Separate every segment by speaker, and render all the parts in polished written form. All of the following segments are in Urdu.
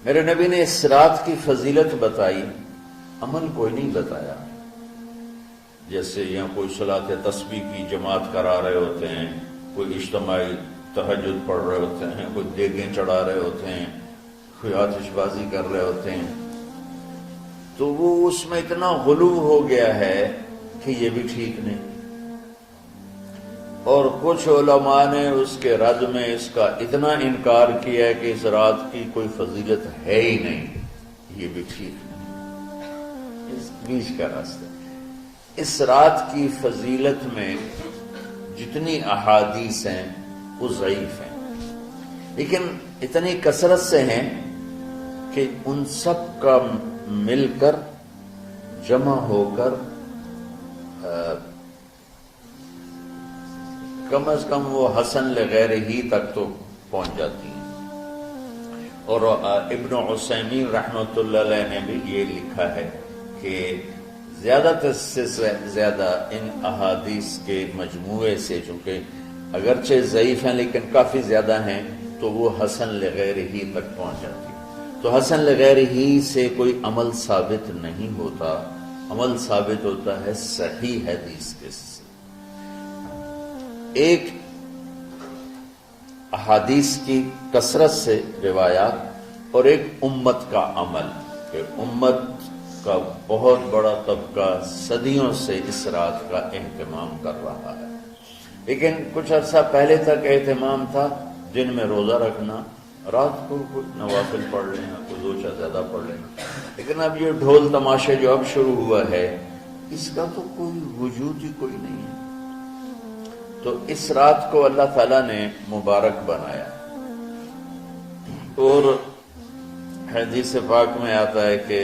Speaker 1: میرے نبی نے اس رات کی فضیلت بتائی، عمل کوئی نہیں بتایا۔ جیسے یہاں کوئی صلاۃ تسبیح کی جماعت کرا رہے ہوتے ہیں، کوئی اجتماعی تہجد پڑھ رہے ہوتے ہیں، کوئی دیگیں چڑھا رہے ہوتے ہیں، کوئی آتش بازی کر رہے ہوتے ہیں، تو وہ اس میں اتنا غلو ہو گیا ہے کہ یہ بھی ٹھیک نہیں۔ اور کچھ علماء نے اس کے رد میں اس کا اتنا انکار کیا ہے کہ اس رات کی کوئی فضیلت ہے ہی نہیں، یہ بھی ٹھیک نہیں۔ اس بیچ کا راستہ، اس رات کی فضیلت میں جتنی احادیث ہیں وہ ضعیف ہیں، لیکن اتنی کثرت سے ہیں کہ ان سب کا مل کر جمع ہو کر کم از کم وہ حسن لغیر ہی تک تو پہنچ جاتی ہیں۔ اور ابن عثیمین رحمۃ اللہ علیہ نے بھی یہ لکھا ہے کہ زیادہ سے زیادہ ان احادیث کے مجموعے سے، چونکہ اگرچہ ضعیف ہیں لیکن کافی زیادہ ہیں، تو وہ حسن لغیر ہی تک پہنچ جاتی ہے۔ تو حسن لغیر ہی سے کوئی عمل ثابت نہیں ہوتا، عمل ثابت ہوتا ہے صحیح حدیث کے سے۔ ایک احادیث کی کثرت سے روایات اور ایک امت کا عمل، کہ امت کا بہت بڑا طبقہ صدیوں سے اس رات کا اہتمام کر رہا ہے، لیکن کچھ عرصہ پہلے تک اہتمام تھا دن میں روزہ رکھنا، رات کو کچھ نوافل پڑھ لینا، کوئی دو چار زیادہ پڑھ لینا، لیکن اب یہ ڈھول تماشے جو اب شروع ہوا ہے اس کا تو کوئی وجود ہی کوئی نہیں ہے۔ تو اس رات کو اللہ تعالیٰ نے مبارک بنایا، اور حدیث پاک میں آتا ہے کہ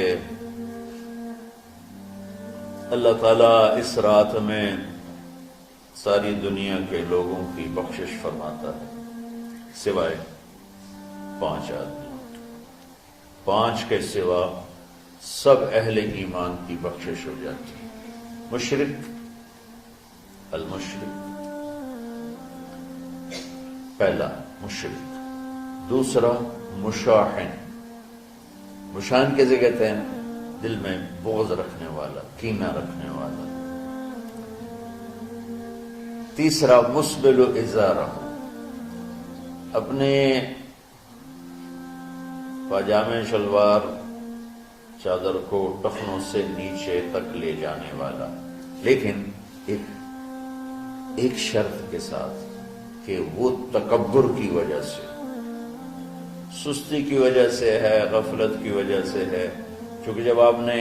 Speaker 1: اللہ تعالیٰ اس رات میں ساری دنیا کے لوگوں کی بخشش فرماتا ہے سوائے 5 آدمی، 5 کے سوا سب اہل ایمان کی بخشش ہو جاتی ہے۔ مشرک، المشرک، پہلا مشرک، دوسرا مشاحن، مشاحن کیسے کہتے ہیں؟ دل میں بغض رکھنے والا، کینہ رکھنے والا۔ تیسرا مسبل ازارہ، اپنے پاجامے شلوار چادر کو ٹخنوں سے نیچے تک لے جانے والا، لیکن ایک شرط کے ساتھ کہ وہ تکبر کی وجہ سے، سستی کی وجہ سے ہے، غفلت کی وجہ سے ہے۔ چونکہ جب آپ نے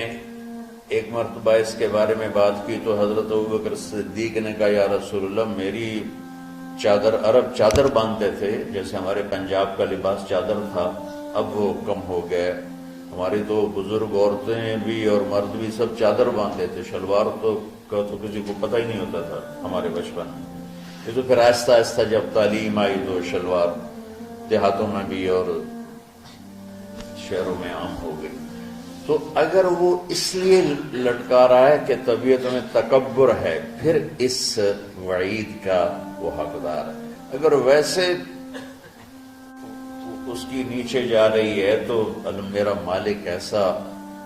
Speaker 1: ایک مرتبہ اس کے بارے میں بات کی تو حضرت ابوبکر صدیق نے کہا یا رسول اللہ، میری چادر، عرب چادر باندھتے تھے جیسے ہمارے پنجاب کا لباس چادر تھا، اب وہ کم ہو گیا، ہماری تو بزرگ عورتیں بھی اور مرد بھی سب چادر باندھتے تھے، شلوار تو کسی کو پتہ ہی نہیں ہوتا تھا ہمارے بچپن میں۔ یہ تو پھر آہستہ آہستہ جب تعلیم آئی تو شلوار دیہاتوں میں بھی اور شہروں میں عام ہو گئی۔ تو اگر وہ اس لیے لٹکا رہا ہے کہ طبیعت میں تکبر ہے، پھر اس وعید کا وہ حقدار ہے۔ اگر ویسے اس کی نیچے جا رہی ہے تو میرا مالک ایسا،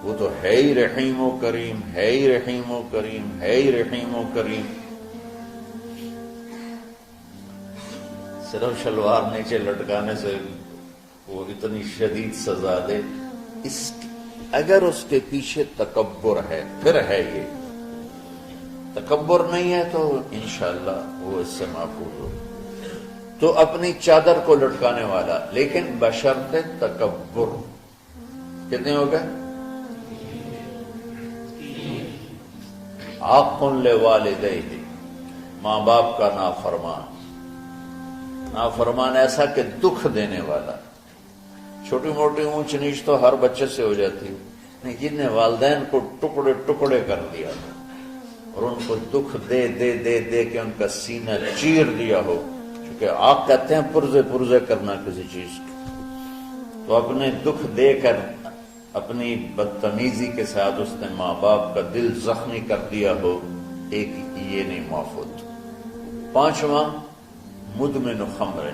Speaker 1: وہ تو ہے ہی رحیم و کریم، ہے ہی رحیم و کریم، ہے ہی رحیم و کریم، صرف شلوار نیچے لٹکانے سے وہ اتنی شدید سزا دے، اگر اس کے پیچھے تکبر ہے پھر ہے، یہ تکبر نہیں ہے تو انشاءاللہ وہ اس سے محفوظ ہو۔ تو اپنی چادر کو لٹکانے والا، لیکن بشرط تکبر، کتنے ہو گئے؟ عاق لوالدیہ، ماں باپ کا نافرمان، نافرمان ایسا کہ دکھ دینے والا۔ چھوٹی موٹی اونچ نیچ تو ہر بچے سے ہو جاتی ہے، نہیں، جن نے والدین کو ٹکڑے ٹکڑے کر دیا اور ان کو دکھ دے دے دے دے کے ان کا سینہ چیر دیا ہو، چونکہ آپ کہتے ہیں پرزے پرزے کرنا کسی چیز کی، تو اپنے دکھ دے کر اپنی بدتمیزی کے ساتھ اس نے ماں باپ کا دل زخمی کر دیا ہو، ایک یہ نہیں معاف ہوتا۔ 5واں مدمن خمر،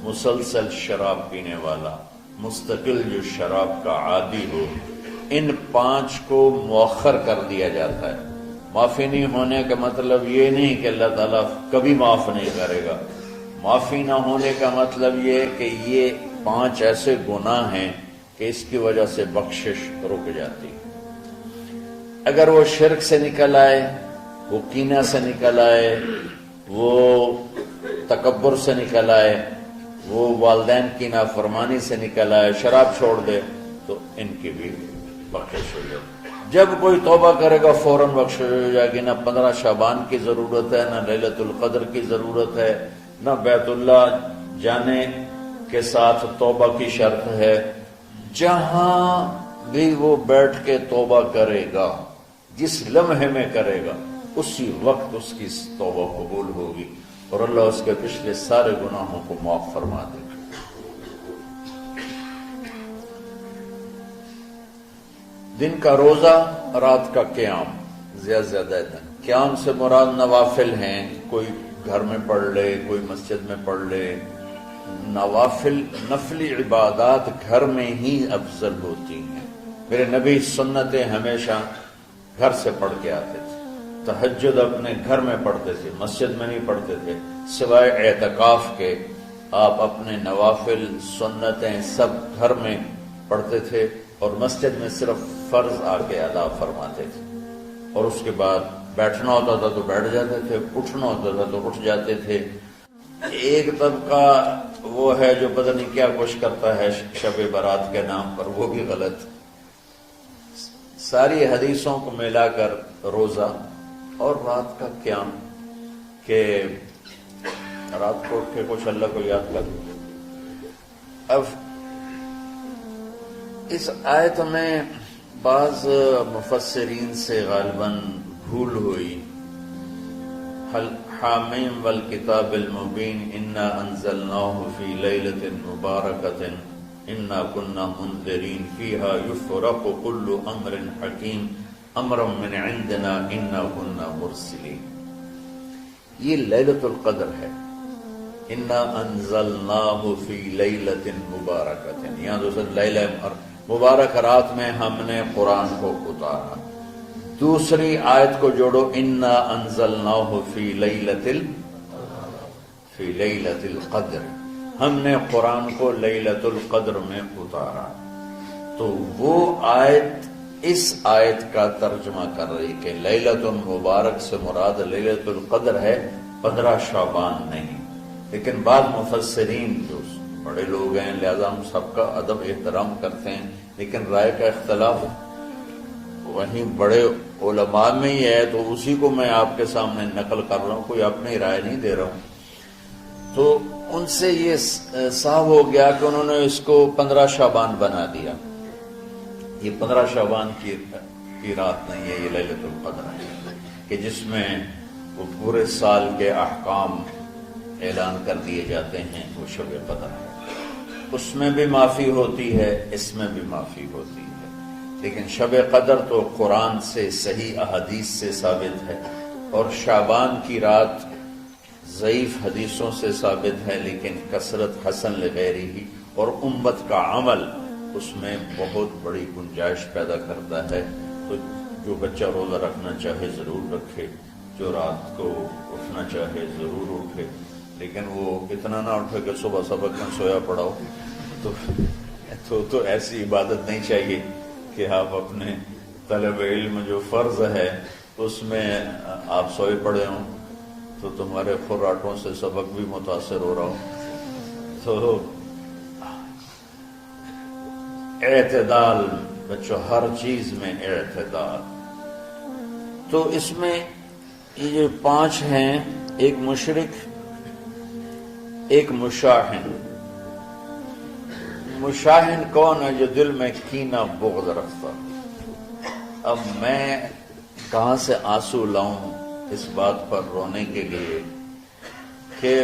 Speaker 1: مسلسل شراب پینے والا، مستقل جو شراب کا عادی ہو، ان 5 کو مؤخر کر دیا جاتا ہے۔ معافی نہیں ہونے کا مطلب یہ نہیں کہ اللہ تعالیٰ کبھی معاف نہیں کرے گا، معافی نہ ہونے کا مطلب یہ کہ یہ 5 ایسے گناہ ہیں کہ اس کی وجہ سے بخشش رک جاتی۔ اگر وہ شرک سے نکل آئے، وہ کینہ سے نکل آئے، وہ تکبر سے نکل آئے، وہ والدین کی نافرمانی سے نکل آئے، شراب چھوڑ دے، تو ان کی بھی بخشش ہو جائے۔ جب کوئی توبہ کرے گا فوراً بخشش ہو جائے گی۔ نہ 15 شعبان کی ضرورت ہے، نہ لیلۃ القدر کی ضرورت ہے، نہ بیت اللہ جانے کے ساتھ توبہ کی شرط ہے۔ جہاں بھی وہ بیٹھ کے توبہ کرے گا، جس لمحے میں کرے گا، اسی وقت اس کی توبہ قبول ہوگی اور اللہ اس کے پچھلے سارے گناہوں کو معاف فرما دے گا۔ دن کا روزہ، رات کا قیام، زیادہ قیام سے مراد نوافل ہیں، کوئی گھر میں پڑھ لے، کوئی مسجد میں پڑھ لے۔ نوافل، نفلی عبادات گھر میں ہی افضل ہوتی ہیں۔ میرے نبی سنتیں ہمیشہ گھر سے پڑھ کے آتے تھے، تہجد اپنے گھر میں پڑھتے تھے، مسجد میں نہیں پڑھتے تھے، سوائے اعتکاف کے آپ اپنے نوافل سنتیں سب گھر میں پڑھتے تھے اور مسجد میں صرف فرض آ کے ادا فرماتے تھے، اور اس کے بعد بیٹھنا ہوتا تھا تو بیٹھ جاتے تھے، اٹھنا ہوتا تھا تو اٹھ جاتے تھے۔ ایک طبقہ وہ ہے جو پتہ نہیں کیا کچھ کرتا ہے شب برات کے نام پر، وہ بھی غلط۔ ساری حدیثوں کو ملا کر روزہ اور رات کا قیام، کہ رات کو اٹھ کے کچھ اللہ کو یاد کر۔ اب اس آیت میں بعض مفسرین سے غالباً بھول ہوئی۔ حامیم والکتاب المبین انا انزلناہ فی لیلۃ مبارکۃ انا کنا منذرین فیہا یفرق کل امر حکیم امرا من عندنا انا کنا مرسلین۔ یہ لیلۃ القدر ہے، انا انزلناہ فی لیلۃ مبارکۃ، یہاں دوسرا لیلہ مبارک رات میں ہم نے قرآن کو اتارا۔ دوسری آیت کو جوڑو، انا انزلناہ فی لیلۃ القدر، ہم نے قرآن کو لیلۃ القدر میں اتارا۔ تو وہ آیت اس آیت کا ترجمہ کر رہی کہ لیلۃ المبارک سے مراد لیلۃ القدر ہے، 15 شعبان نہیں۔ لیکن بعض مفسرین جو بڑے لوگ ہیں، لہذا ہم سب کا ادب احترام کرتے ہیں، لیکن رائے کا اختلاف وہیں بڑے علماء میں ہی ہے، تو اسی کو میں آپ کے سامنے نقل کر رہا ہوں، کوئی اپنی رائے نہیں دے رہا ہوں۔ تو ان سے یہ صاف ہو گیا کہ انہوں نے اس کو 15 شعبان بنا دیا۔ یہ 15 شعبان کی رات نہیں ہے، یہ لیلۃ القدر ہے، کہ جس میں وہ پورے سال کے احکام اعلان کر دیے جاتے ہیں، وہ شب قدر ہے۔ اس میں بھی معافی ہوتی ہے، اس میں بھی معافی ہوتی ہے، لیکن شب قدر تو قرآن سے، صحیح احادیث سے ثابت ہے، اور شعبان کی رات ضعیف حدیثوں سے ثابت ہے، لیکن کثرت حسن لغیرہ اور امت کا عمل اس میں بہت بڑی گنجائش پیدا کرتا ہے۔ تو جو بچہ روزہ رکھنا چاہے ضرور رکھے، جو رات کو اٹھنا چاہے ضرور اٹھے، لیکن وہ اتنا نہ اٹھے کہ صبح سبق میں سویا پڑا ہو، تو ایسی عبادت نہیں چاہیے کہ آپ اپنے طلب علم جو فرض ہے اس میں آپ سوئے پڑے ہوں تو تمہارے خراٹوں سے سبق بھی متاثر ہو رہا ہو۔ تو اعتدال بچوں، ہر چیز میں اعتدال۔ تو اس میں یہ جو 5 ہیں، ایک مشرک، ایک مشاہن۔ مشاہن کون ہے؟ جو دل میں کینہ بغض رکھتا۔ اب میں کہاں سے آنسو لاؤں اس بات پر رونے کے لیے کہ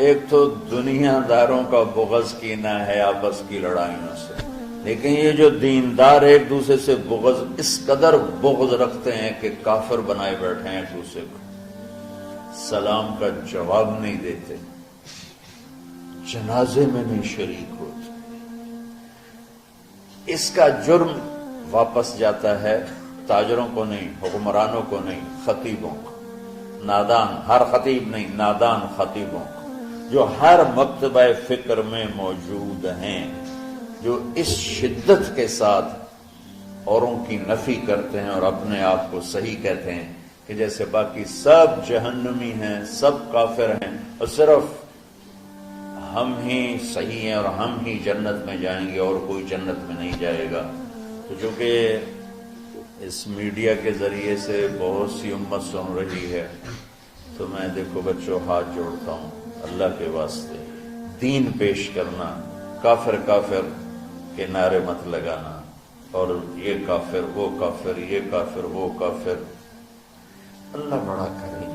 Speaker 1: ایک تو دنیا داروں کا بغض کینہ ہے آپس کی لڑائیوں سے، لیکن یہ جو دیندار ایک دوسرے سے بغض، اس قدر بغض رکھتے ہیں کہ کافر بنائے بیٹھے ہیں ایک دوسرے کو، سلام کا جواب نہیں دیتے، جنازے میں نہیں شریک ہوتے، اس کا جرم واپس جاتا ہے تاجروں کو نہیں، حکمرانوں کو نہیں، خطیبوں کو، نادان، ہر خطیب نہیں، نادان خطیبوں کو، جو ہر مکتبہ فکر میں موجود ہیں، جو اس شدت کے ساتھ اوروں کی نفی کرتے ہیں اور اپنے آپ کو صحیح کہتے ہیں کہ جیسے باقی سب جہنمی ہیں، سب کافر ہیں اور صرف ہم ہی صحیح ہیں اور ہم ہی جنت میں جائیں گے اور کوئی جنت میں نہیں جائے گا۔ تو چونکہ اس میڈیا کے ذریعے سے بہت سی امت سن رہی ہے، تو میں دیکھو بچوں ہاتھ جوڑتا ہوں اللہ کے واسطے، دین پیش کرنا، کافر کافر کے نعرے مت لگانا اور یہ کافر وہ کافر، یہ کافر وہ کافر۔ اللہ بڑا کرے